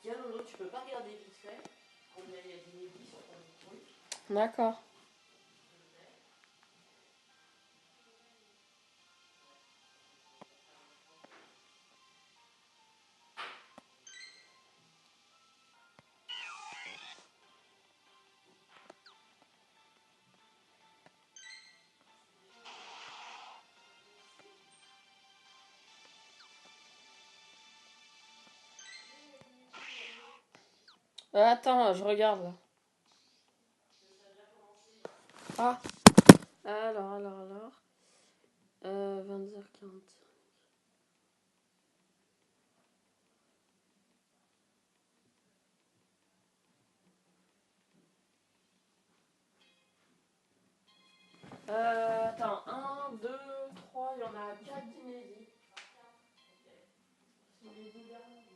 Tiens, Lolo, tu peux pas regarder vite fait combien il y a d'inédits sur ton truc? D'accord. Attends, je regarde là. Ah, alors. 22h40. Attends, 1, 2, 3, il y en a 4 d'inédits. C'est les deux derniers.